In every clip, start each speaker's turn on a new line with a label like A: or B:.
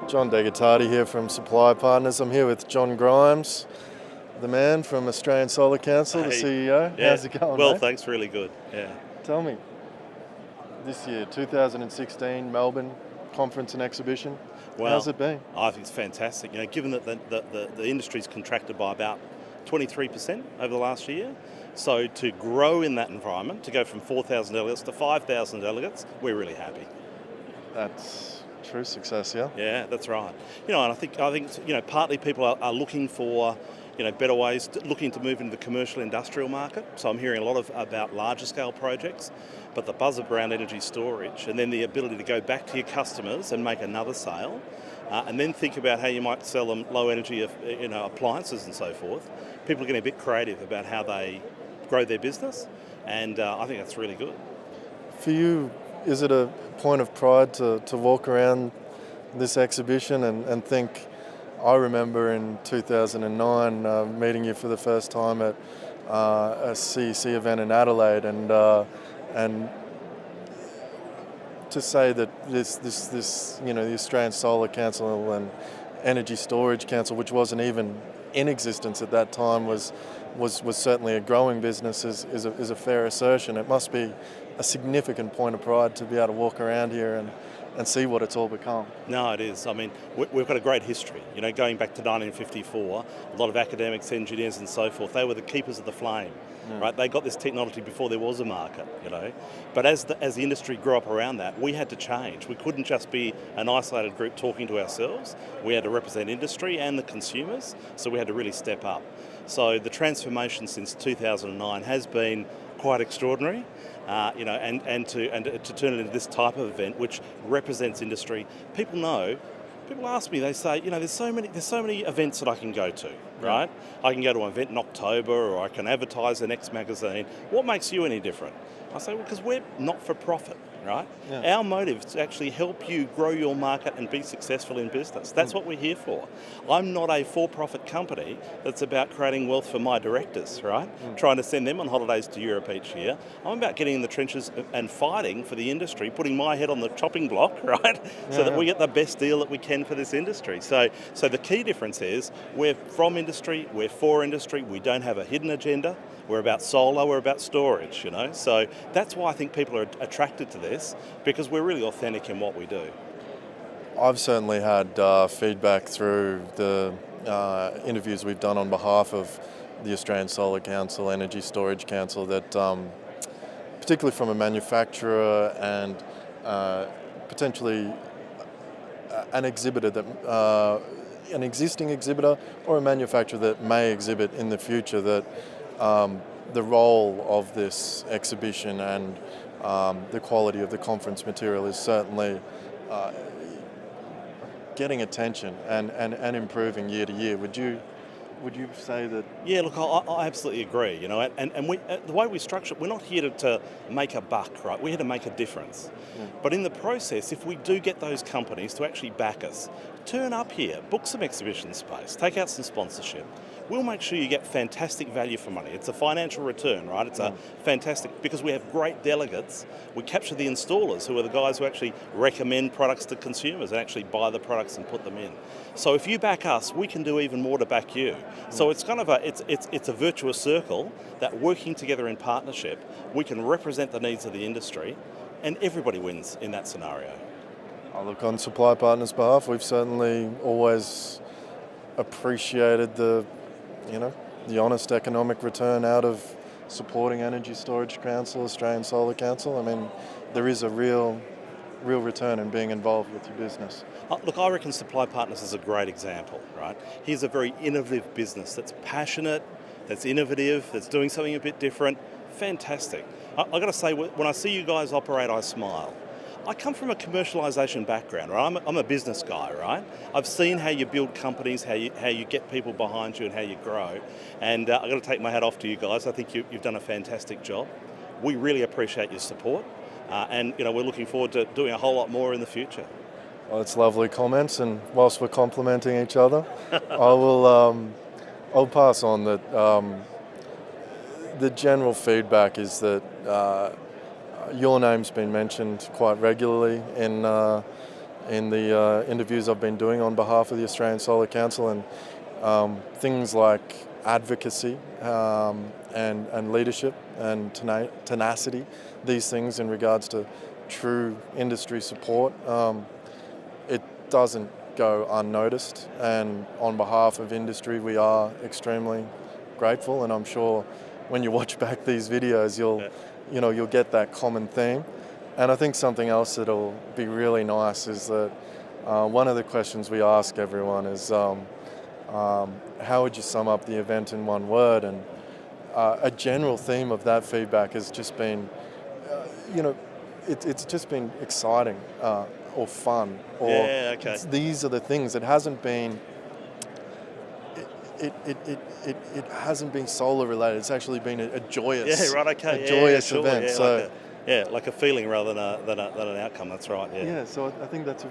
A: John Degotardi here from Supply Partners. I'm here with John Grimes, the man from Australian Solar Council, the CEO.
B: Yeah.
A: How's it going,
B: Well,
A: mate?
B: thanks, really good. Yeah.
A: Tell me, this year, 2016, Melbourne Conference and Exhibition,
B: Well,
A: how's it been?
B: I think it's fantastic. You know, given that the industry's contracted by about 23% over the last year, so to grow in that environment, to go from 4,000 delegates to 5,000 delegates, we're really happy.
A: That's true success, yeah?
B: Yeah, that's right. You know, and I think partly people are looking for better ways, looking to move into the commercial industrial market. So I'm hearing a lot about larger scale projects, but the buzz around energy storage, and then the ability to go back to your customers and make another sale, and then think about how you might sell them low energy appliances and so forth. People are getting a bit creative about how they grow their business, and I think that's really good.
A: For you, is it a point of pride to walk around this exhibition and think, I remember in 2009 meeting you for the first time at a CEC event in Adelaide, and to say that this the Australian Solar Council and Energy Storage Council, which wasn't even in existence at that time, was certainly a growing business is a fair assertion. It must be a significant point of pride to be able to walk around here and see what it's all become.
B: No, it is. I mean, we've got a great history. You know, going back to 1954, a lot of academics, engineers and so forth, they were the keepers of the flame, right? They got this technology before there was a market, But as the industry grew up around that, we had to change. We couldn't just be an isolated group talking to ourselves. We had to represent industry and the consumers, so we had to really step up. So the transformation since 2009 has been quite extraordinary, and to turn it into this type of event which represents industry. People ask me, they say, there's so many events that I can go to, right? I can go to an event in October, or I can advertise the next magazine. What makes you any different? I say, well, because we're not for profit, right? Yeah. Our motive is to actually help you grow your market and be successful in business. That's what we're here for. I'm not a for-profit company that's about creating wealth for my directors, right? Trying to send them on holidays to Europe each year. I'm about getting in the trenches and fighting for the industry, putting my head on the chopping block, right? So that we get the best deal that we can for this industry. So the key difference is we're from industry, we're for industry, we don't have a hidden agenda. We're about solar, we're about storage, So that's why I think people are attracted to this, because we're really authentic in what we do.
A: I've certainly had feedback through the interviews we've done on behalf of the Australian Solar Council, Energy Storage Council, that particularly from a manufacturer and potentially an exhibitor that an existing exhibitor or a manufacturer that may exhibit in the future, that the role of this exhibition and the quality of the conference material is certainly getting attention and improving year to year. Would you say that?
B: Yeah, look, I absolutely agree. And we, the way we structure it, we're not here to make a buck, right? We're here to make a difference. But in the process, if we do get those companies to actually back us, turn up here, book some exhibition space, take out some sponsorship. We'll make sure you get fantastic value for money. It's a financial return, right? It's a fantastic, because we have great delegates. We capture the installers, who are the guys who actually recommend products to consumers and actually buy the products and put them in. So if you back us, we can do even more to back you. So it's kind of it's a virtuous circle that, working together in partnership, we can represent the needs of the industry, and everybody wins in that scenario.
A: Look, on Supply Partners' behalf, we've certainly always appreciated the honest economic return out of supporting Energy Storage Council, Australian Solar Council. I mean, there is a real return in being involved with your business.
B: Look, I reckon Supply Partners is a great example, right? Here's a very innovative business that's passionate, that's innovative, that's doing something a bit different. Fantastic. I've got to say, when I see you guys operate, I smile. I come from a commercialisation background, right? I'm a business guy, right? I've seen how you build companies, how you get people behind you and how you grow. And I've got to take my hat off to you guys. I think you've done a fantastic job. We really appreciate your support. And we're looking forward to doing a whole lot more in the future.
A: Well, it's lovely comments, and whilst we're complimenting each other, I'll pass on that. The general feedback is that your name's been mentioned quite regularly in in the interviews I've been doing on behalf of the Australian Solar Council, and things like advocacy and leadership and tenacity, these things in regards to true industry support, it doesn't go unnoticed, and on behalf of industry we are extremely grateful, and I'm sure when you watch back these videos you'll get that common theme. And I think something else that'll be really nice is that one of the questions we ask everyone is how would you sum up the event in one word? And a general theme of that feedback has just been, it's just been exciting or fun. Or these are the things. It hasn't been. It hasn't been solar related. It's actually been a joyous, joyous event.
B: Like a feeling rather than an outcome. That's right. Yeah.
A: Yeah. So I think that's a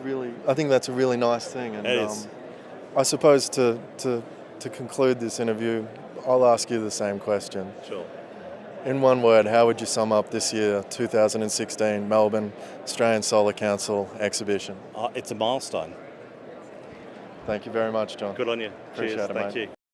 A: really nice thing. And
B: it is.
A: I suppose to conclude this interview, I'll ask you the same question.
B: Sure.
A: In one word, how would you sum up this year, 2016 Melbourne Australian Solar Council exhibition?
B: It's a milestone.
A: Thank you very much, John.
B: Good on you.
A: Appreciate
B: Cheers.
A: it,
B: Thank
A: mate.
B: you.